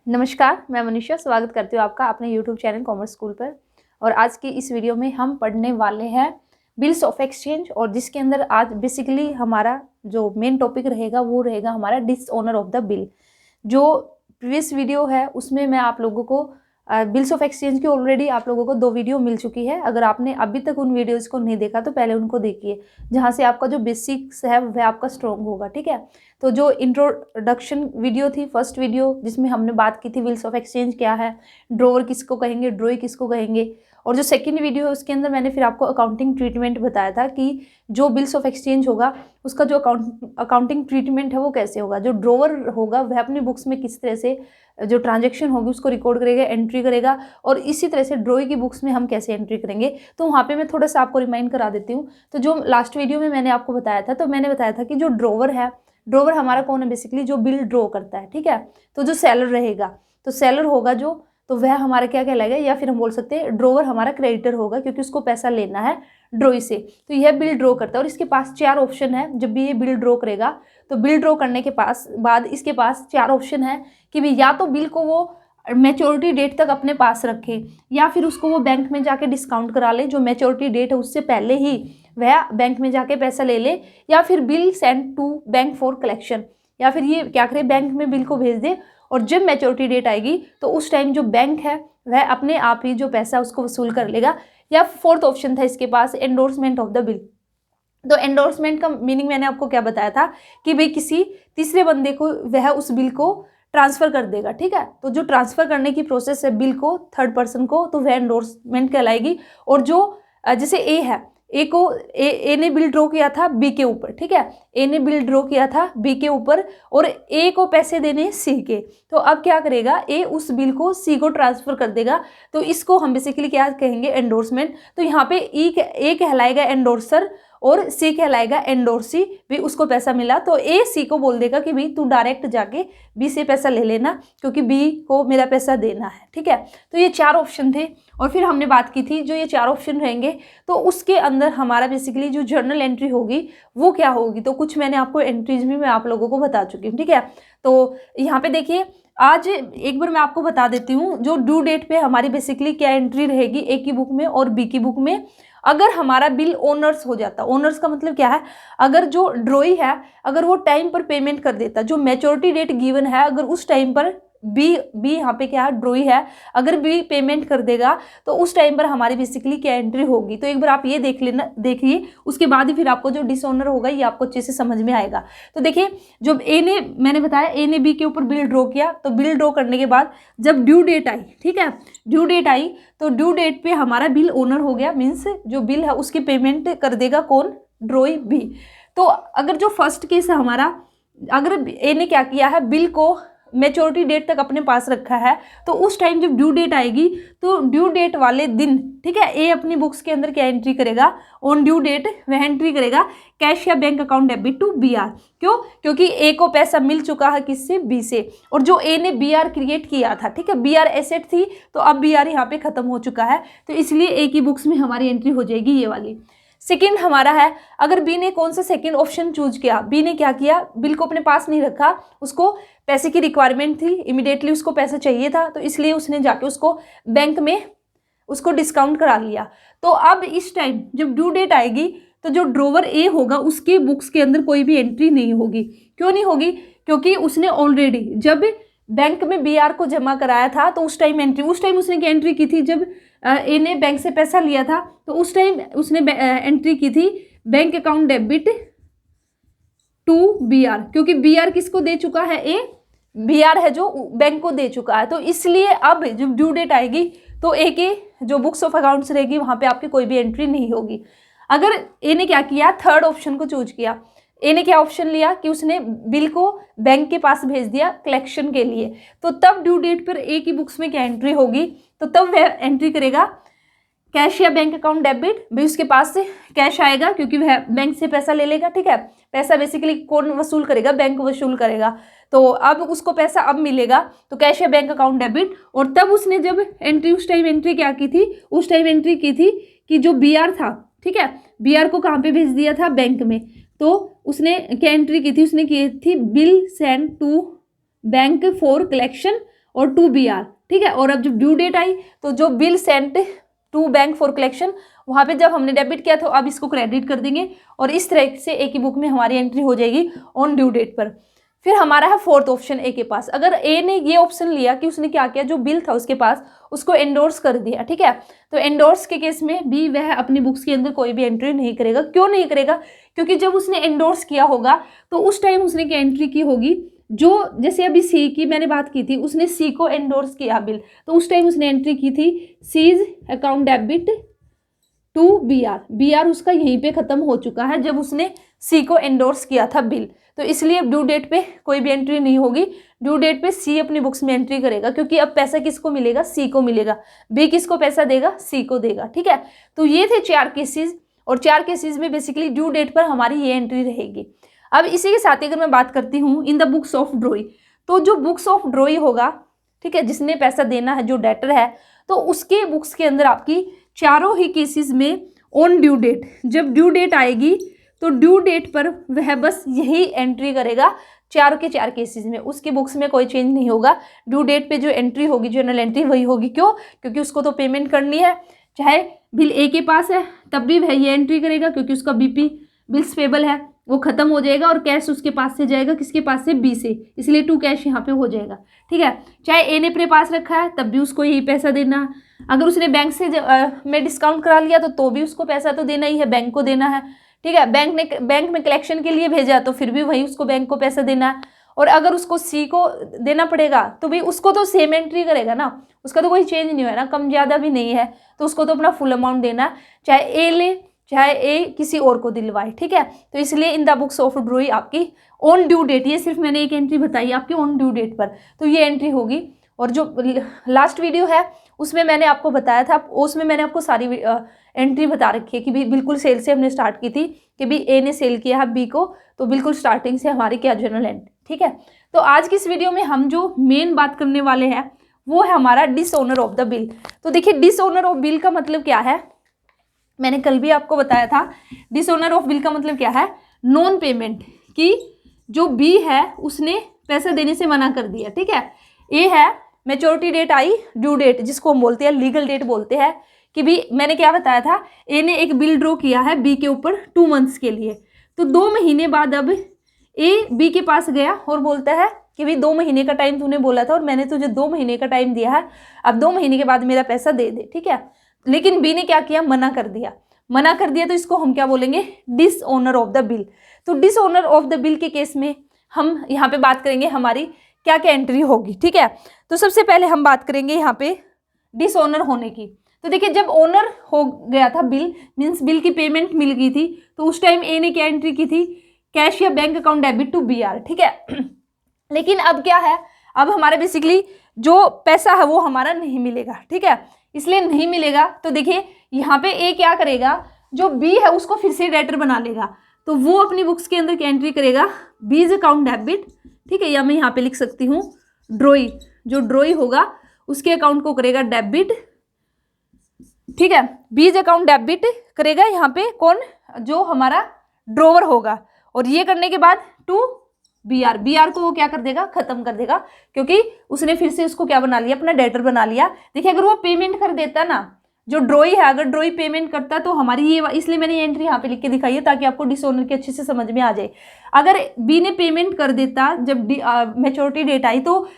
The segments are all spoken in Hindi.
नमस्कार, मैं मनीषा स्वागत करती हूँ आपका अपने YouTube चैनल कॉमर्स स्कूल पर। और आज की इस वीडियो में हम पढ़ने वाले हैं बिल्स ऑफ एक्सचेंज, और जिसके अंदर आज बेसिकली हमारा जो मेन टॉपिक रहेगा वो रहेगा हमारा डिसऑनर ऑफ द बिल। जो प्रीवियस वीडियो है उसमें मैं आप लोगों को बिल्स ऑफ एक्सचेंज की ऑलरेडी आप लोगों को 2 वीडियो मिल चुकी है। अगर आपने अभी तक उन वीडियोस को नहीं देखा तो पहले उनको देखिए, जहाँ से आपका जो बेसिक्स है वह आपका स्ट्रॉन्ग होगा। ठीक है, तो जो इंट्रोडक्शन वीडियो थी, फर्स्ट वीडियो, जिसमें हमने बात की थी बिल्स ऑफ एक्सचेंज क्या है, ड्रॉवर किसको कहेंगे, ड्रॉई किसको कहेंगे, और जो सेकंड वीडियो है उसके अंदर मैंने फिर आपको अकाउंटिंग ट्रीटमेंट बताया था कि जो बिल्स ऑफ एक्सचेंज होगा उसका जो अकाउंटिंग ट्रीटमेंट है वो कैसे होगा। जो ड्रॉवर होगा वह अपनी बुक्स में किस तरह से जो ट्रांजैक्शन होगी उसको रिकॉर्ड करेगा, एंट्री करेगा, और इसी तरह से ड्रॉई की बुक्स में हम कैसे एंट्री करेंगे। तो वहाँ पे मैं थोड़ा सा आपको रिमाइंड करा देती हूँ। तो जो लास्ट वीडियो में मैंने आपको बताया था, तो मैंने बताया था कि जो ड्रॉवर है, ड्रॉवर हमारा कौन है, बेसिकली जो बिल ड्रॉ करता है। ठीक है, तो जो सेलर रहेगा, तो सेलर होगा जो, तो वह हमारा क्या कहलाएगा, या फिर हम बोल सकते हैं ड्रॉवर हमारा क्रेडिटर होगा, क्योंकि उसको पैसा लेना है ड्रॉई से। तो यह बिल ड्रॉ करता है और इसके पास 4 ऑप्शन है। जब भी ये बिल ड्रॉ करेगा तो बिल ड्रॉ करने के बाद इसके पास 4 ऑप्शन है कि भी या तो बिल को वो मैच्योरिटी डेट तक अपने पास रखे, या फिर उसको वो बैंक में जाके डिस्काउंट करा ले, जो मैच्योरिटी डेट है उससे पहले ही वह बैंक में जाके पैसा ले ले, या फिर bill send to bank for collection, या फिर ये क्या करे, बैंक में बिल को भेज दे, और जब मैच्योरिटी डेट आएगी तो उस टाइम जो बैंक है वह अपने आप ही जो पैसा उसको वसूल कर लेगा। या फोर्थ ऑप्शन था इसके पास एंडोर्समेंट ऑफ द बिल। तो एंडोर्समेंट का मीनिंग मैंने आपको क्या बताया था कि भाई किसी तीसरे बंदे को वह उस बिल को ट्रांसफर कर देगा। ठीक है, तो जो ट्रांसफर करने की प्रोसेस है बिल को थर्ड पर्सन को, तो वह एंडोर्समेंट कहलाएगी। और जो जैसे ए है, ए ने बिल ड्रॉ किया था बी के ऊपर। ठीक है, ए ने बिल ड्रॉ किया था बी के ऊपर और ए को पैसे देने सी के। तो अब क्या करेगा, ए उस बिल को सी को ट्रांसफर कर देगा। तो इसको हम बेसिकली क्या कहेंगे, एंडोर्समेंट। तो यहाँ पे ए कहलाएगा एंडोर्सर और सी कहलाएगा एंडोर्सी। भी उसको पैसा मिला तो ए सी को बोल देगा कि भाई तू डायरेक्ट जाके बी से पैसा ले लेना, क्योंकि बी को मेरा पैसा देना है। ठीक है, तो ये 4 ऑप्शन थे। और फिर हमने बात की थी जो ये 4 ऑप्शन रहेंगे तो उसके अंदर हमारा बेसिकली जो जर्नल एंट्री होगी वो क्या होगी। तो कुछ मैंने आपको एंट्रीज भी मैं आप लोगों को बता चुकी हूँ। ठीक है, तो यहाँ पे देखिए, आज एक बार मैं आपको बता देती हूँ जो ड्यू डेट पे हमारी बेसिकली क्या एंट्री रहेगी ए की बुक में और बी की बुक में। अगर हमारा बिल ओनर्स हो जाता, ओनर्स का मतलब क्या है, अगर जो ड्रॉई है अगर वो टाइम पर पेमेंट कर देता, जो मैच्योरिटी डेट गिवन है अगर उस टाइम पर बी यहाँ पे क्या है, ड्रॉई है, अगर बी पेमेंट कर देगा तो उस टाइम पर हमारी बेसिकली क्या एंट्री होगी। तो एक बार आप ये देख लेना, देखिए, उसके बाद ही फिर आपको जो डिसऑनर होगा ये आपको अच्छे से समझ में आएगा। तो देखिए, जब ए ने, मैंने बताया ए ने बी के ऊपर बिल ड्रॉ किया, तो बिल ड्रॉ करने के बाद जब ड्यू डेट आई, ठीक है, ड्यू डेट आई, तो ड्यू डेट पे हमारा बिल ओनर हो गया, मीन्स जो बिल है उसकी पेमेंट कर देगा कौन, ड्रॉई बी। तो अगर जो फर्स्ट केस है हमारा, अगर ए ने क्या किया है, बिल को मैच्योरिटी डेट तक अपने पास रखा है, तो उस टाइम जब ड्यू डेट आएगी तो ड्यू डेट वाले दिन, ठीक है, ए अपनी बुक्स के अंदर क्या एंट्री करेगा, ऑन ड्यू डेट वह एंट्री करेगा कैश या bank account debit to B R. क्यों, क्योंकि ए को पैसा मिल चुका है किससे, बी से, और जो ए ने बी आर क्रिएट किया था, ठीक है, बी आर एसेट थी, तो अब बी आर यहाँ पे खत्म हो चुका है, तो इसलिए ए की बुक्स में हमारी एंट्री हो जाएगी ये वाली। सेकेंड हमारा है, अगर बी ने कौन सा सेकेंड ऑप्शन चूज किया, बी ने क्या किया, बिल को अपने पास नहीं रखा, उसको पैसे की रिक्वायरमेंट थी, इमीडिएटली उसको पैसा चाहिए था, तो इसलिए उसने जाके उसको बैंक में उसको डिस्काउंट करा लिया। तो अब इस टाइम जब ड्यू डेट आएगी तो जो ड्रॉवर ए होगा उसके बुक्स के अंदर कोई भी एंट्री नहीं होगी। क्यों नहीं होगी, क्योंकि उसने ऑलरेडी जब बैंक में बी आर को जमा कराया था तो उस टाइम एंट्री, उस टाइम उसने क्या एंट्री की थी, जब ए ने बैंक से पैसा लिया था तो उस टाइम उसने एंट्री की थी bank account debit to B R, क्योंकि बी आर किसको दे चुका है, ए बी आर है जो बैंक को दे चुका है। तो इसलिए अब जब ड्यू डेट आएगी तो ए के जो बुक्स ऑफ अकाउंट्स रहेगी वहां पे आपकी कोई भी एंट्री नहीं होगी। अगर ए ने क्या किया, थर्ड ऑप्शन को चूज किया, ए ने क्या ऑप्शन लिया कि उसने बिल को बैंक के पास भेज दिया कलेक्शन के लिए, तो तब ड्यू डेट पर ए की बुक्स में क्या एंट्री होगी, तो तब वह एंट्री करेगा कैश या बैंक अकाउंट डेबिट। भी उसके पास से कैश आएगा क्योंकि वह बैंक से पैसा ले लेगा। ठीक है, पैसा बेसिकली कौन वसूल करेगा, बैंक वसूल करेगा, तो अब उसको पैसा अब मिलेगा, तो कैश या बैंक अकाउंट डेबिट। और तब उसने जब एंट्री, उस टाइम एंट्री क्या की थी, उस टाइम एंट्री की थी कि जो बी आर था, ठीक है, बी आर को कहाँ पे भेज दिया था, बैंक में, तो उसने क्या एंट्री की थी, उसने की थी bill send to bank for collection और टू BR, ठीक है। और अब जब ड्यू डेट आई तो जो bill sent to bank for collection, वहाँ पे जब हमने डेबिट किया तो अब इसको क्रेडिट कर देंगे और इस तरह से ए की बुक में हमारी एंट्री हो जाएगी ऑन ड्यू डेट पर। फिर हमारा है फोर्थ ऑप्शन ए के पास। अगर ए ने ये ऑप्शन लिया कि उसने क्या किया, जो बिल था उसके पास उसको एंडोर्स कर दिया, ठीक है, तो एंडोर्स के केस में बी वह अपनी बुक्स के अंदर कोई भी एंट्री नहीं करेगा। क्यों नहीं करेगा? क्योंकि जब उसने एंडोर्स किया होगा तो उस टाइम उसने क्या एंट्री की होगी, जो जैसे अभी सी की मैंने बात की थी, उसने सी को एंडोर्स किया बिल, तो उस टाइम उसने एंट्री की थी सीज account debit to BR। BR उसका यहीं पे खत्म हो चुका है जब उसने सी को एंडोर्स किया था बिल, तो इसलिए ड्यू डेट पे कोई भी एंट्री नहीं होगी। ड्यू डेट पे सी अपनी बुक्स में एंट्री करेगा, क्योंकि अब पैसा किसको मिलेगा, सी को मिलेगा। बी किसको पैसा देगा, सी को देगा, ठीक है। तो ये थे 4 केसेस, और 4 केसेस में बेसिकली ड्यू डेट पर हमारी ये एंट्री रहेगी। अब इसी के साथ अगर मैं बात करती हूँ इन द बुक्स ऑफ ड्रॉई, तो जो बुक्स ऑफ ड्रॉई होगा, ठीक है, जिसने पैसा देना है, जो डेटर है, तो उसके बुक्स के अंदर आपकी चारों ही केसेस में ऑन ड्यू डेट, जब ड्यू डेट आएगी तो ड्यू डेट पर वह बस यही एंट्री करेगा 4 के 4 केसेस में, उसकी बुक्स में कोई चेंज नहीं होगा। ड्यू डेट पे जो एंट्री होगी, जर्नल एंट्री, वही होगी। क्यों? क्योंकि उसको तो पेमेंट करनी है, चाहे बिल ए के पास है तब भी वह ये एंट्री करेगा, क्योंकि उसका BP बिल्स पेबल है, वो खत्म हो जाएगा और कैश उसके पास से जाएगा, किसके पास से, बी से, इसलिए टू कैश यहाँ पे हो जाएगा, ठीक है। चाहे ए ने अपने पास रखा है तब भी उसको यही पैसा देना है। अगर उसने बैंक से में डिस्काउंट करा लिया तो भी उसको पैसा तो देना ही है, बैंक को देना है, ठीक है। बैंक में कलेक्शन के लिए भेजा तो फिर भी वही उसको बैंक को पैसा देना है। और अगर उसको सी को देना पड़ेगा तो भाई उसको तो सेम एंट्री करेगा ना, उसका तो कोई चेंज नहीं हुआ ना, कम ज़्यादा भी नहीं है, तो उसको तो अपना फुल अमाउंट देना है, चाहे ए ले चाहे ए किसी और को दिलवाए, ठीक है। तो इसलिए इन द बुक्स ऑफ ड्रॉई आपकी ऑन ड्यू डेट, ये सिर्फ मैंने एक एंट्री बताई आपकी ऑन ड्यू डेट पर, तो ये एंट्री होगी। और जो लास्ट वीडियो है उसमें मैंने आपको बताया था, उसमें मैंने आपको सारी एंट्री बता रखी है कि भी बिल्कुल सेल से हमने स्टार्ट की थी कि भी ए ने सेल किया है बी को, तो बिल्कुल स्टार्टिंग से हमारी क्या जर्नल एंट्री, ठीक है। तो आज की इस वीडियो में हम जो मेन बात करने वाले हैं वो है हमारा डिसऑनर ऑफ द बिल। तो देखिए डिसऑनर ऑफ बिल का मतलब क्या है, मैंने कल भी आपको बताया था। डिसऑनर ऑफ बिल का मतलब क्या है, नॉन पेमेंट, कि जो बी है उसने पैसा देने से मना कर दिया, ठीक है। ए है मैच्योरिटी डेट आई, ड्यू डेट जिसको हम बोलते हैं, लीगल डेट बोलते हैं, कि भी मैंने क्या बताया था, ए ने एक बिल ड्रॉ किया है बी के ऊपर 2 मंथ्स के लिए, तो 2 महीने बाद अब ए बी के पास गया और बोलता है कि भाई 2 महीने का टाइम तूने बोला था और मैंने तुझे 2 महीने का टाइम दिया है, अब 2 महीने के बाद मेरा पैसा दे दे, ठीक है। लेकिन बी ने क्या किया, मना कर दिया। मना कर दिया तो इसको हम क्या बोलेंगे, डिसऑनर ऑफ द बिल। तो डिसऑनर ऑफ द बिल के केस में हम यहाँ पे बात करेंगे हमारी क्या क्या एंट्री होगी, ठीक है। तो सबसे पहले हम बात करेंगे यहाँ पे डिसऑनर होने की। तो देखिए जब ओनर हो गया था बिल, मीन्स बिल की पेमेंट मिल गई थी, तो उस टाइम ए ने क्या एंट्री की थी, कैश या bank account debit to BR, ठीक है। लेकिन अब क्या है, अब हमारा बेसिकली जो पैसा है वो हमारा नहीं मिलेगा, ठीक है। इसलिए नहीं मिलेगा तो देखिए यहाँ पे ए क्या करेगा, जो बी है उसको फिर से डेटर बना लेगा, तो वो अपनी बुक्स के अंदर क्या एंट्री करेगा, बीज अकाउंट डेबिट, ठीक है, या मैं यहाँ पे लिख सकती हूँ ड्रॉई, जो ड्रॉई होगा उसके अकाउंट को करेगा डेबिट, ठीक है। बीज अकाउंट डेबिट करेगा यहाँ पे कौन, जो हमारा ड्रॉवर होगा, और ये करने के बाद टू BR को वो क्या कर देगा, खत्म कर देगा, क्योंकि उसने फिर से उसको क्या बना लिया, अपना डेटर बना लिया। देखिए अगर वो पेमेंट कर देता ना, जो ड्रॉई है, अगर ड्रॉई पेमेंट करता तो हमारी ये, इसलिए मैंने ये एंट्री यहाँ पे लिख के दिखाई है ताकि आपको डिसऑनर की अच्छे से समझ में आ जाए। अगर बी ने पेमेंट कर देता जब मैच्योरिटी डेट आई, तो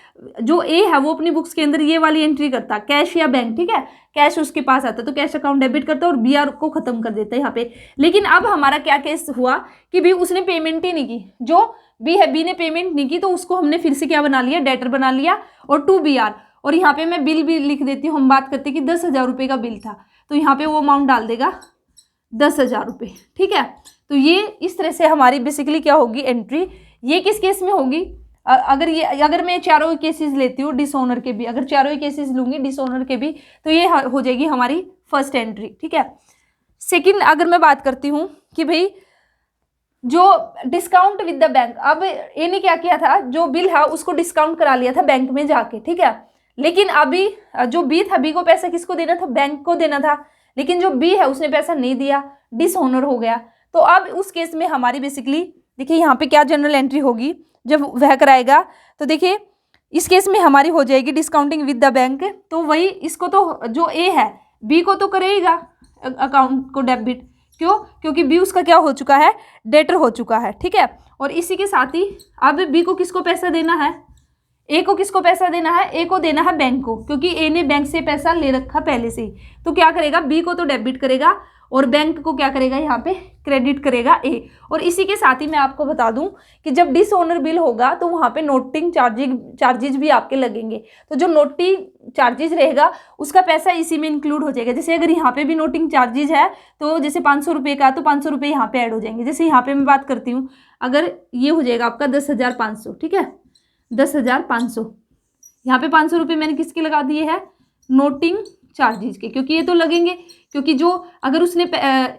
जो ए है वो अपनी बुक्स के अंदर ये वाली एंट्री करता, कैश या बैंक, ठीक है, कैश उसके पास आता तो कैश अकाउंट डेबिट करता और BR को खत्म कर देता यहाँ पे। लेकिन अब हमारा क्या केस हुआ कि भी उसने पेमेंट ही नहीं की, जो बी है, बी ने पेमेंट नहीं की, तो उसको हमने फिर से क्या बना लिया, डेटर बना लिया और टू BR, और यहाँ पे मैं बिल भी लिख देती हूँ। हम बात करते कि 10,000 रुपये का बिल था, तो यहाँ पे वो अमाउंट डाल देगा 10,000 रुपये, ठीक है। तो ये इस तरह से हमारी बेसिकली क्या होगी एंट्री। ये किस केस में होगी, अगर मैं चारों केसेस लेती हूँ डिसऑनर के भी, अगर चारों ही केसेस लूंगी डिसऑनर के भी, तो ये हो जाएगी हमारी फर्स्ट एंट्री, ठीक है। सेकंड अगर मैं बात करती हूँ कि भाई जो डिस्काउंट विद द बैंक, अब ए ने क्या किया था, जो बिल है उसको डिस्काउंट करा लिया था बैंक में जाके, ठीक है। लेकिन अभी जो बी था, बी को पैसा किसको देना था, बैंक को देना था, लेकिन जो बी है उसने पैसा नहीं दिया, डिसऑनर हो गया। तो अब उस केस में हमारी बेसिकली देखिए यहाँ पे क्या जनरल एंट्री होगी जब वह कराएगा, तो देखिए इस केस में हमारी हो जाएगी डिस्काउंटिंग विद द बैंक। तो वही इसको तो जो ए है बी को तो करेगा अकाउंट को डेबिट, क्यों? क्योंकि बी उसका क्या हो चुका है, डेटर हो चुका है, ठीक है। और इसी के साथ ही अब बी को किसको पैसा देना है, ए को किसको पैसा देना है, ए को देना है बैंक को, क्योंकि ए ने बैंक से पैसा ले रखा पहले से ही। तो क्या करेगा, बी को तो डेबिट करेगा और बैंक को क्या करेगा, यहाँ पे क्रेडिट करेगा ए। और इसी के साथ ही मैं आपको बता दूं कि जब डिसऑनर बिल होगा तो वहाँ पे नोटिंग चार्जेज भी आपके लगेंगे। तो जो नोटिंग चार्जेज रहेगा उसका पैसा इसी में इंक्लूड हो जाएगा। जैसे अगर यहाँ पे भी नोटिंग चार्जेज है तो जैसे 500 रुपये का, तो 500 रुपये यहाँ पे ऐड हो जाएंगे। जैसे यहाँ पे मैं बात करती हूँ, अगर ये हो जाएगा आपका 10,500, ठीक है, 10,500, यहाँ पे 500 रुपये मैंने किसके लगा दिए हैं, नोटिंग चार्जेज के, क्योंकि ये तो लगेंगे। क्योंकि जो अगर उसने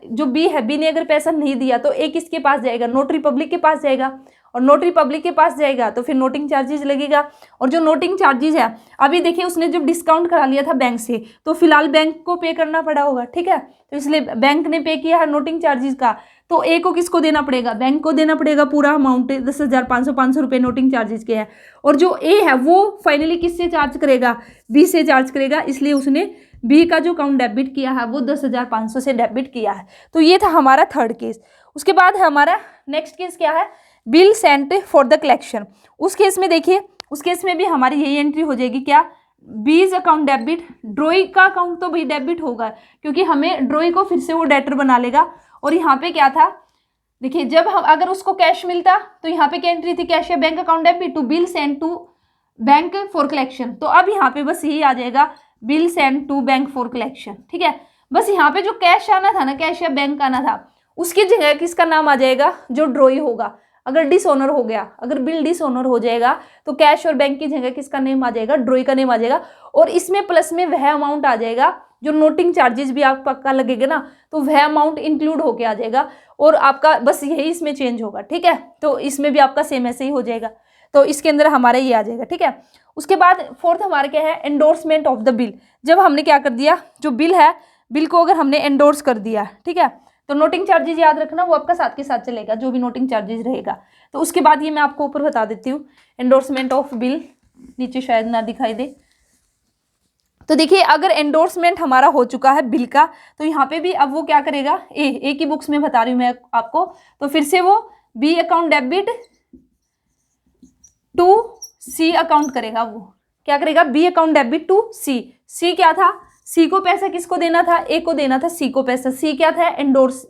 जो बी है, बी ने अगर पैसा नहीं दिया तो ए किसके पास जाएगा, नोटरी पब्लिक के पास जाएगा, और नोटरी पब्लिक के पास जाएगा तो फिर नोटिंग चार्जेज लगेगा। और जो नोटिंग चार्जेज है, अभी देखिए उसने जब डिस्काउंट करा लिया था बैंक से तो फिलहाल बैंक को पे करना पड़ा होगा, ठीक है। तो इसलिए बैंक ने पे किया है नोटिंग चार्जेज का, तो ए को किसको देना पड़ेगा, बैंक को देना पड़ेगा पूरा अमाउंट, 10,500, 500 रुपये नोटिंग चार्जेस के है। और जो ए है वो फाइनली किससे चार्ज करेगा, बी से चार्ज करेगा, इसलिए उसने बी का जो अकाउंट डेबिट किया है वो 10,500 से डेबिट किया है। तो ये था हमारा थर्ड केस। उसके बाद हमारा नेक्स्ट केस क्या है, bill sent for the collection. उस केस में देखिए, उस केस में भी हमारी यही एंट्री हो जाएगी, क्या, बीज अकाउंट डेबिट, ड्रॉई का अकाउंट तो भाई डेबिट होगा क्योंकि हमें ड्रॉई को फिर से वो डेटर बना लेगा। और यहाँ पे क्या था, देखिए जब हम अगर उसको कैश मिलता तो यहाँ पे क्या एंट्री थी, कैश या bank account debit to bill send to bank for collection. तो अब यहाँ पे बस यही आ जाएगा, bill send to bank for collection, ठीक है। बस यहाँ पे जो कैश आना था ना, कैश या बैंक आना था, उसकी जगह किसका नाम आ जाएगा, जो ड्रॉई होगा। अगर डिसऑनर हो गया, अगर बिल डिसऑनर हो जाएगा तो कैश और बैंक की जगह किसका नेम आ जाएगा, ड्रॉई का नेम आ जाएगा। और इसमें प्लस में वह अमाउंट आ जाएगा जो नोटिंग चार्जेस भी आप पक्का लगेगा ना, तो वह अमाउंट इंक्लूड होके आ जाएगा। और आपका बस यही इसमें चेंज होगा, ठीक है। तो इसमें भी आपका सेम ऐसे ही हो जाएगा। तो इसके अंदर हमारा ये आ जाएगा, ठीक है। उसके बाद फोर्थ हमारा क्या है, एंडोर्समेंट ऑफ द बिल। जब हमने क्या कर दिया, जो बिल है, बिल को अगर हमने एंडोर्स कर दिया, ठीक है, तो नोटिंग चार्जेस याद रखना वो आपका साथ के साथ चलेगा, जो भी नोटिंग चार्जेस रहेगा। तो उसके बाद ये मैं आपको ऊपर बता देती हूँ, एंडोर्समेंट ऑफ बिल, नीचे शायद ना दिखाई दे। तो देखिए अगर एंडोर्समेंट हमारा हो चुका है बिल का, तो यहाँ पे भी अब वो क्या करेगा, ए की बुक्स में बता रही हूँ मैं आपको, तो फिर से वो B account debit to C account करेगा। वो क्या करेगा, B account debit to C. C क्या था, सी को पैसा किसको देना था, ए को देना था सी को पैसा। सी क्या था, एंडोर्स,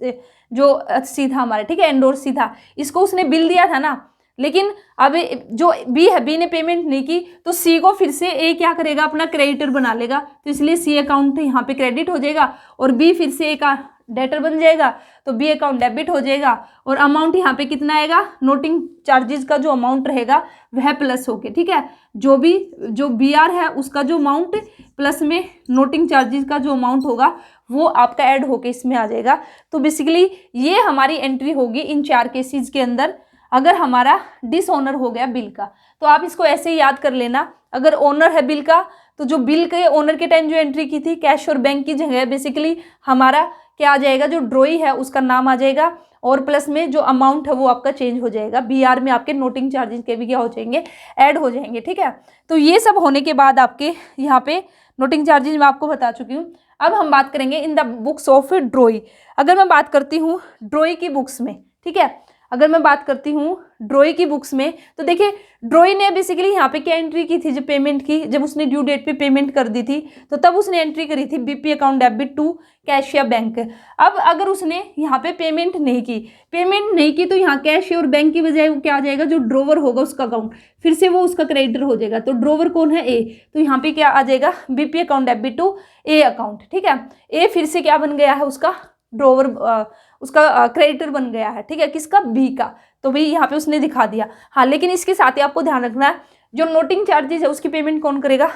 जो सी था हमारा, ठीक है, एंडोर्स सी था। इसको उसने बिल दिया था ना, लेकिन अब जो बी है, बी ने पेमेंट नहीं की, तो सी को फिर से ए क्या करेगा, अपना क्रेडिटर बना लेगा। तो इसलिए सी अकाउंट यहाँ पे क्रेडिट हो जाएगा और बी फिर से ए का डेटर बन जाएगा, तो बी अकाउंट डेबिट हो जाएगा। और अमाउंट यहाँ पे कितना आएगा, नोटिंग चार्जेस का जो अमाउंट रहेगा वह प्लस होके, ठीक है, जो बी आर है उसका जो अमाउंट प्लस में नोटिंग चार्जेस का जो अमाउंट होगा वो आपका ऐड होके इसमें आ जाएगा। तो बेसिकली ये हमारी एंट्री होगी इन 4 केसेस के अंदर। अगर हमारा डिसऑनर हो गया बिल का, तो आप इसको ऐसे ही याद कर लेना, अगर ओनर है बिल का, तो जो बिल के ओनर के टाइम जो एंट्री की थी कैश और बैंक की जगह बेसिकली हमारा क्या आ जाएगा, जो ड्रॉई है उसका नाम आ जाएगा, और प्लस में जो अमाउंट है वो आपका चेंज हो जाएगा। बीआर में आपके नोटिंग चार्जेस के भी क्या हो जाएंगे, ऐड हो जाएंगे, ठीक है। तो ये सब होने के बाद आपके यहाँ पे नोटिंग चार्जेस मैं आपको बता चुकी हूँ। अब हम बात करेंगे इन द बुक्स ऑफ ड्रॉई। अगर मैं बात करती हूँ ड्रॉई की बुक्स में, ठीक है, अगर मैं बात करती हूँ ड्रॉई की बुक्स में, तो देखिए ड्रॉई ने बेसिकली यहाँ पे क्या एंट्री की थी, जब पेमेंट की, जब उसने ड्यू डेट पे पेमेंट कर दी थी, तो तब उसने एंट्री करी थी BP account debit to cash या बैंक। अब अगर उसने यहाँ पे पेमेंट नहीं की तो यहाँ कैश और बैंक की बजाय क्या आ जाएगा, जो ड्रॉवर होगा उसका अकाउंट, फिर से वो उसका क्रेडिटर हो जाएगा। तो ड्रॉवर कौन है, ए, तो यहाँ पे क्या आ जाएगा, BP account debit to A account, ठीक है। ए फिर से क्या बन गया है, उसका ड्रॉवर, उसका क्रेडिटर बन गया है, ठीक है, किसका, बी का। तो भाई यहाँ पे उसने दिखा दिया। हाँ, लेकिन इसके साथ ही आपको ध्यान रखना है, जो नोटिंग चार्जेस है उसकी पेमेंट कौन करेगा,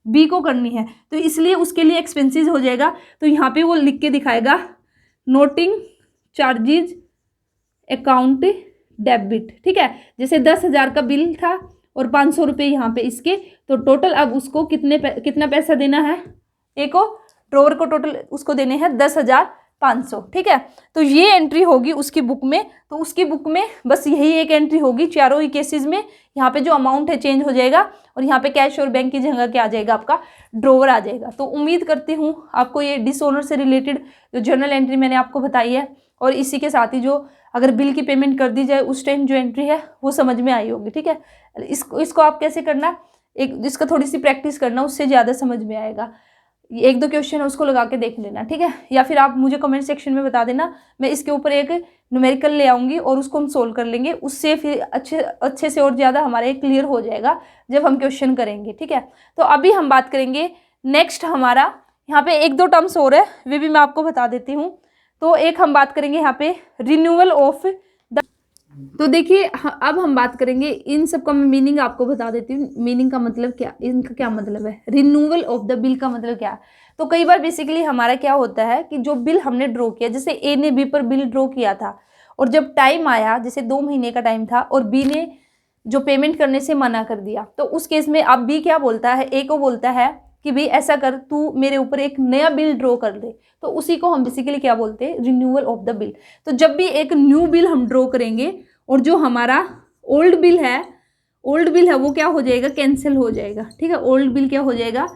बी को करनी है, तो इसलिए उसके लिए एक्सपेंसेस हो जाएगा। तो यहाँ पे वो लिख के दिखाएगा नोटिंग चार्जेस अकाउंट डेबिट, ठीक है। जैसे 10,000 का बिल था और 500 रुपये यहाँ पे इसके, तो टोटल अब उसको कितना पैसा देना है, ए को, ड्रॉवर को टोटल उसको देने हैं 10,000 500, ठीक है। तो ये एंट्री होगी उसकी बुक में, तो उसकी बुक में बस यही एक एंट्री होगी चारों ही केसेस में। यहाँ पे जो अमाउंट है चेंज हो जाएगा और यहाँ पे कैश और बैंक की जगह क्या आ जाएगा, आपका ड्रॉवर आ जाएगा। तो उम्मीद करती हूँ आपको ये डिसऑनर से रिलेटेड जो जर्नल एंट्री मैंने आपको बताई है और इसी के साथ ही जो अगर बिल की पेमेंट कर दी जाए उस टाइम जो एंट्री है वो समझ में आई होगी, ठीक है। इसको आप कैसे करना, एक इसका थोड़ी सी प्रैक्टिस करना, उससे ज़्यादा समझ में आएगा। एक दो क्वेश्चन है उसको लगा के देख लेना, ठीक है। या फिर आप मुझे कमेंट सेक्शन में बता देना, मैं इसके ऊपर एक न्यूमेरिकल ले आऊँगी और उसको हम सोल्व कर लेंगे। उससे फिर अच्छे से और ज़्यादा हमारा क्लियर हो जाएगा जब हम क्वेश्चन करेंगे, ठीक है। तो अभी हम बात करेंगे नेक्स्ट, हमारा यहाँ पे एक दो टर्म्स और है, वे भी मैं आपको बता देती हूँ। तो एक हम बात करेंगे यहाँ पे रिन्यूअल ऑफ द, तो देखिए अब हम बात करेंगे इन सब का मीनिंग आपको बता देती हूँ। मीनिंग का मतलब क्या, इनका क्या मतलब है, रिन्यूअल ऑफ द बिल का मतलब क्या है। तो कई बार बेसिकली हमारा क्या होता है कि जो बिल हमने ड्रॉ किया, जैसे ए ने बी पर बिल ड्रॉ किया था और जब टाइम आया, जैसे 2 महीने का टाइम था और बी ने जो पेमेंट करने से मना कर दिया, तो उस केस में अब बी क्या बोलता है, ए को बोलता है कि भाई ऐसा कर, तू मेरे ऊपर एक नया बिल ड्रॉ कर दे। तो उसी को हम बेसिकली क्या बोलते हैं, रिन्यूअल ऑफ द बिल। तो जब भी एक न्यू बिल हम ड्रॉ करेंगे और जो हमारा ओल्ड बिल है वो क्या हो जाएगा, कैंसिल हो जाएगा, ठीक है। ओल्ड बिल क्या हो जाएगा,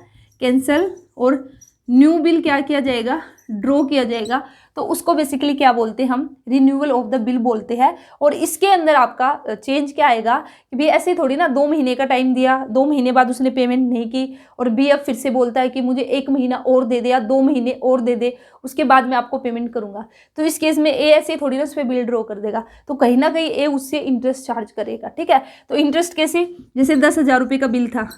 कैंसिल, और न्यू बिल क्या किया जाएगा, ड्रॉ किया जाएगा। तो उसको बेसिकली क्या बोलते हैं, हम रिन्यूअल ऑफ द बिल बोलते हैं। और इसके अंदर आपका चेंज क्या आएगा कि भाई ऐसे थोड़ी ना 2 महीने का टाइम दिया, 2 महीने बाद उसने पेमेंट नहीं की और बी अब फिर से बोलता है कि मुझे 1 महीना और दे दे या 2 महीने और दे दे, उसके बाद मैं आपको पेमेंट करूंगा। तो इस केस में ए ऐसे थोड़ी ना उस पर बिल ड्रॉ कर देगा, तो कहीं ना कहीं ए उससे इंटरेस्ट चार्ज करेगा, ठीक है। तो इंटरेस्ट कैसे, जैसे 10,000 रुपये का बिल था,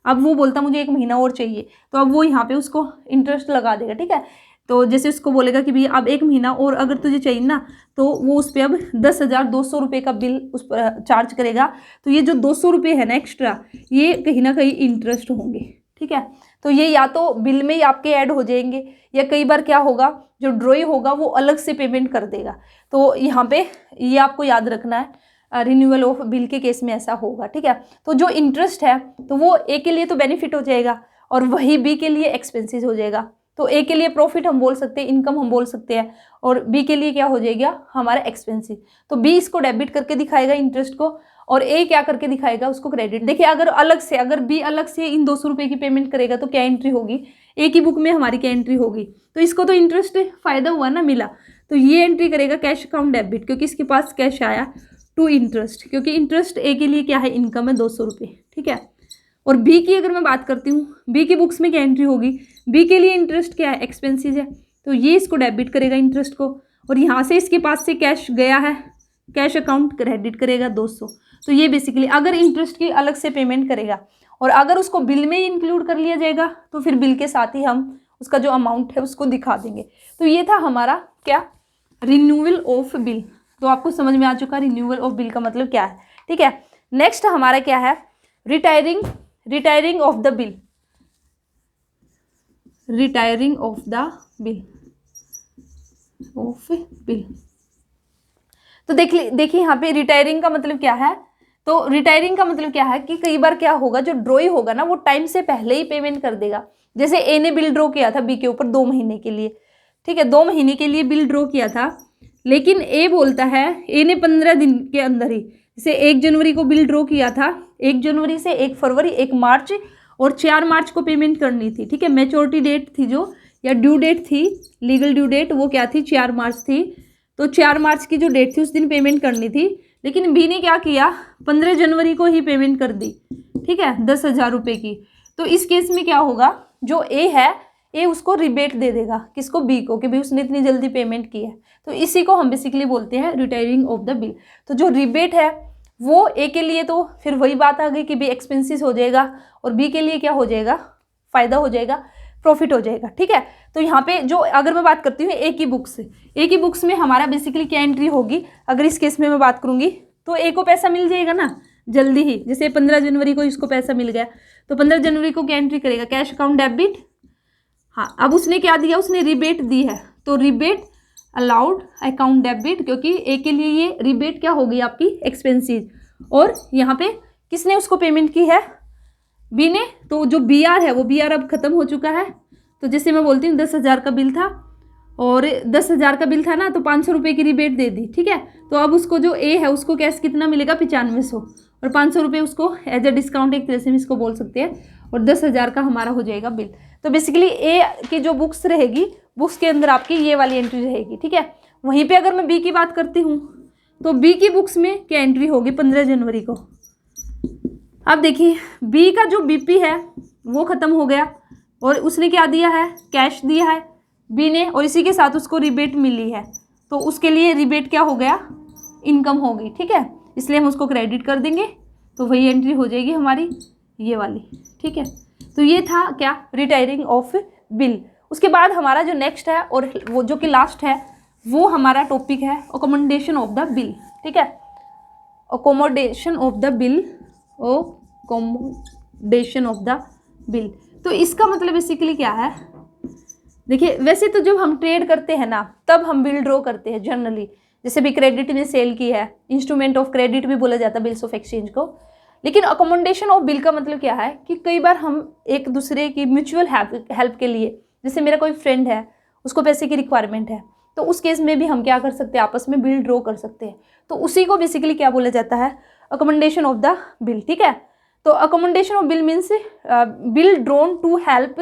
अब वो बोलता मुझे 1 महीना और चाहिए, तो अब वो यहाँ पे उसको इंटरेस्ट लगा देगा, ठीक है। तो जैसे उसको बोलेगा कि भैया अब 1 महीना और अगर तुझे चाहिए ना, तो वो उस पर अब 10,200 रुपये का बिल उस पर चार्ज करेगा। तो ये जो 200 रुपये है ना एक्स्ट्रा, ये कहीं ना कहीं इंटरेस्ट होंगे, ठीक है। तो ये या तो बिल में ही आपके ऐड हो जाएंगे या कई बार क्या होगा, जो ड्रॉई होगा वो अलग से पेमेंट कर देगा। तो यहाँ पे ये आपको याद रखना है, रिन्यूअल ऑफ बिल के केस में ऐसा होगा, ठीक है। तो जो इंटरेस्ट है तो वो ए के लिए तो बेनिफिट हो जाएगा और वही बी के लिए एक्सपेंसेस हो जाएगा। तो ए के लिए प्रॉफिट हम बोल सकते हैं, इनकम हम बोल सकते हैं, और बी के लिए क्या हो जाएगा, हमारा एक्सपेंसिव। तो बी इसको डेबिट करके दिखाएगा इंटरेस्ट को और ए क्या करके दिखाएगा, उसको क्रेडिट। देखिए अगर बी अलग से इन 200 रुपये की पेमेंट करेगा तो क्या एंट्री होगी, ए की बुक में हमारी क्या एंट्री होगी। तो इसको तो इंटरेस्ट फायदा हुआ ना, मिला, तो ये एंट्री करेगा कैश अकाउंट डेबिट, क्योंकि इसके पास कैश आया, टू इंटरेस्ट, क्योंकि इंटरेस्ट ए के लिए क्या है, इनकम है 200 रुपये, ठीक है। और बी की अगर मैं बात करती हूँ, बी की बुक्स में क्या एंट्री होगी, बी के लिए इंटरेस्ट क्या है, एक्सपेंसेस है, तो ये इसको डेबिट करेगा इंटरेस्ट को, और यहाँ से इसके पास से कैश गया है, कैश अकाउंट क्रेडिट करेगा 200। तो ये बेसिकली अगर इंटरेस्ट की अलग से पेमेंट करेगा और अगर उसको बिल में ही इंक्लूड कर लिया जाएगा तो फिर बिल के साथ ही हम उसका जो अमाउंट है उसको दिखा देंगे। तो ये था हमारा क्या, रिन्यूअल ऑफ बिल। तो आपको समझ में आ चुका रिन्यूअल ऑफ बिल का मतलब क्या है, ठीक है। नेक्स्ट हमारा क्या है, retiring of the bill, retiring of the bill, of bill. तो देखिए यहाँ पे रिटायरिंग का मतलब क्या है। तो रिटायरिंग का मतलब क्या है कि कई बार क्या होगा, जो ड्रॉई होगा ना वो टाइम से पहले ही पेमेंट कर देगा। जैसे ए ने बिल ड्रॉ किया था बी के ऊपर 2 महीने के लिए, ठीक है, 2 महीने के लिए बिल ड्रॉ किया था, लेकिन ए बोलता है, ए ने 15 दिन के अंदर ही, जैसे 1 जनवरी को बिल ड्रॉ किया था, 1 जनवरी से 1 फरवरी 1 मार्च और 4 मार्च को पेमेंट करनी थी, ठीक है। मैच्योरिटी डेट थी जो, या ड्यू डेट थी, लीगल ड्यू डेट, वो क्या थी, 4 मार्च थी। तो 4 मार्च की जो डेट थी उस दिन पेमेंट करनी थी, लेकिन बी ने क्या किया, 15 जनवरी को ही पेमेंट कर दी, ठीक है, 10,000 रुपये की। तो इस केस में क्या होगा, जो ए है, ए उसको रिबेट दे देगा, किसको, बी को, कि भाई उसने इतनी जल्दी पेमेंट की है। तो इसी को हम बेसिकली बोलते हैं रिटायरिंग ऑफ द बिल। तो जो रिबेट है वो ए के लिए तो फिर वही बात आ गई कि भाई एक्सपेंसिस हो जाएगा, और बी के लिए क्या हो जाएगा, फ़ायदा हो जाएगा, प्रॉफिट हो जाएगा, ठीक है। तो यहाँ पे जो अगर मैं बात करती हूँ ए की बुक्स, ए की बुक्स में हमारा बेसिकली क्या एंट्री होगी, अगर इस केस में मैं बात करूँगी तो ए को पैसा मिल जाएगा ना जल्दी ही, जैसे 15 जनवरी को इसको पैसा मिल गया, तो 15 जनवरी को क्या एंट्री करेगा, कैश अकाउंट डेबिट। हाँ, अब उसने क्या दिया, उसने रिबेट दी है, तो रिबेट अलाउड अकाउंट डेबिट, क्योंकि ए के लिए ये रिबेट क्या होगी, आपकी एक्सपेंसिस। और यहाँ पे किसने उसको पेमेंट की है, बी ने। तो जो बी आर है वो बी आर अब खत्म हो चुका है। तो जैसे मैं बोलती हूँ 10,000 का बिल था और 10,000 का बिल था ना, तो 500 रुपये की रिबेट दे दी, ठीक है। तो अब उसको जो ए है उसको कैश कितना मिलेगा, 9500, और 500 रुपये उसको एज अ डिस्काउंट एक तरह से हम इसको बोल सकते हैं, और 10,000 का हमारा हो जाएगा बिल। तो बेसिकली ए की जो बुक्स रहेगी, बुक्स के अंदर आपकी ये वाली एंट्री रहेगी, ठीक है। वहीं पे अगर मैं बी की बात करती हूँ तो बी की बुक्स में क्या एंट्री होगी 15 जनवरी को। अब देखिए बी का जो बीपी है वो ख़त्म हो गया, और उसने क्या दिया है, कैश दिया है बी ने, और इसी के साथ उसको रिबेट मिली है, तो उसके लिए रिबेट क्या हो गया, इनकम हो गई, ठीक है। इसलिए हम उसको क्रेडिट कर देंगे, तो वही एंट्री हो जाएगी हमारी ये वाली, ठीक है। तो ये था क्या, रिटायरिंग ऑफ बिल। उसके बाद हमारा जो नेक्स्ट है और वो जो कि लास्ट है, वो हमारा टॉपिक है अकोमोडेशन ऑफ द बिल, ठीक है। Accommodation of the bill, accommodation of the bill. तो इसका मतलब बेसिकली क्या है, देखिए वैसे तो जब हम ट्रेड करते हैं ना, तब हम बिल ड्रॉ करते हैं जनरली, जैसे भी क्रेडिट ने सेल की है, इंस्ट्रूमेंट ऑफ क्रेडिट भी बोला जाता है बिल्स ऑफ एक्सचेंज को। लेकिन अकोमोडेशन ऑफ बिल का मतलब क्या है कि कई बार हम एक दूसरे की म्यूचुअल हेल्प के लिए, जैसे मेरा कोई फ्रेंड है उसको पैसे की रिक्वायरमेंट है, तो उस केस में भी हम क्या कर सकते हैं, आपस में बिल ड्रॉ कर सकते हैं। तो उसी को बेसिकली क्या बोला जाता है, अकोमोडेशन ऑफ द बिल, ठीक है। तो accommodation of bill means bill drawn to help,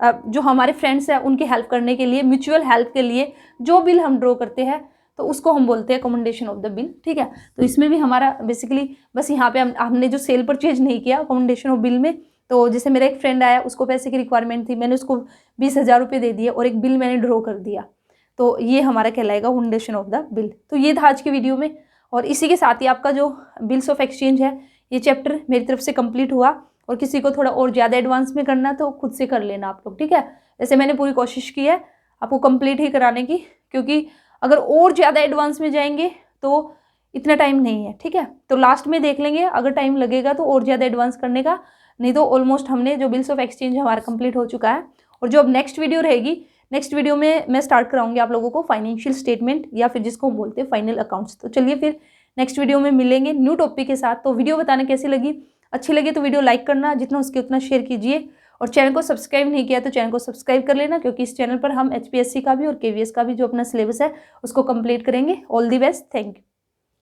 जो हमारे फ्रेंड्स हैं उनकी हेल्प करने के लिए, म्यूचुअल हेल्प के लिए जो बिल हम ड्रॉ करते हैं, तो उसको हम बोलते हैं अकोमोडेशन ऑफ द बिल, ठीक है। तो इसमें भी हमारा बेसिकली बस यहाँ पे हमने जो सेल परचेज नहीं किया अकोमोडेशन ऑफ बिल में, तो जैसे मेरा एक फ्रेंड आया, उसको पैसे की रिक्वायरमेंट थी, मैंने उसको 20,000 रुपये दे दिए और एक बिल मैंने ड्रॉ कर दिया, तो ये हमारा कहलाएगा अकोमोडेशन ऑफ द बिल। तो ये था आज की वीडियो में, और इसी के साथ ही आपका जो बिल्स ऑफ एक्सचेंज है ये चैप्टर मेरी तरफ से कंप्लीट हुआ। और किसी को थोड़ा और ज़्यादा एडवांस में करना तो खुद से कर लेना आप लोग, ठीक है। जैसे मैंने पूरी कोशिश की है आपको कंप्लीट ही कराने की, क्योंकि अगर और ज़्यादा एडवांस में जाएंगे तो इतना टाइम नहीं है, ठीक है। तो लास्ट में देख लेंगे, अगर टाइम लगेगा तो और ज़्यादा एडवांस करने का, नहीं तो ऑलमोस्ट हमने जो बिल्स ऑफ एक्सचेंज हमारा कंप्लीट हो चुका है। और जो अब नेक्स्ट वीडियो रहेगी, नेक्स्ट वीडियो में मैं स्टार्ट कराऊंगी आप लोगों को फाइनेंशियल स्टेटमेंट, या फिर जिसको हम बोलते हैं फाइनल अकाउंट्स। तो चलिए फिर नेक्स्ट वीडियो में मिलेंगे न्यू टॉपिक के साथ। तो वीडियो बताना कैसी लगी, अच्छी लगी तो वीडियो लाइक करना, जितना उसके उतना शेयर कीजिए, और चैनल को सब्सक्राइब नहीं किया तो चैनल को सब्सक्राइब कर लेना, क्योंकि इस चैनल पर हम HPSC का भी और KVS का भी जो अपना सिलेबस है उसको कंप्लीट करेंगे। All the best, thank you.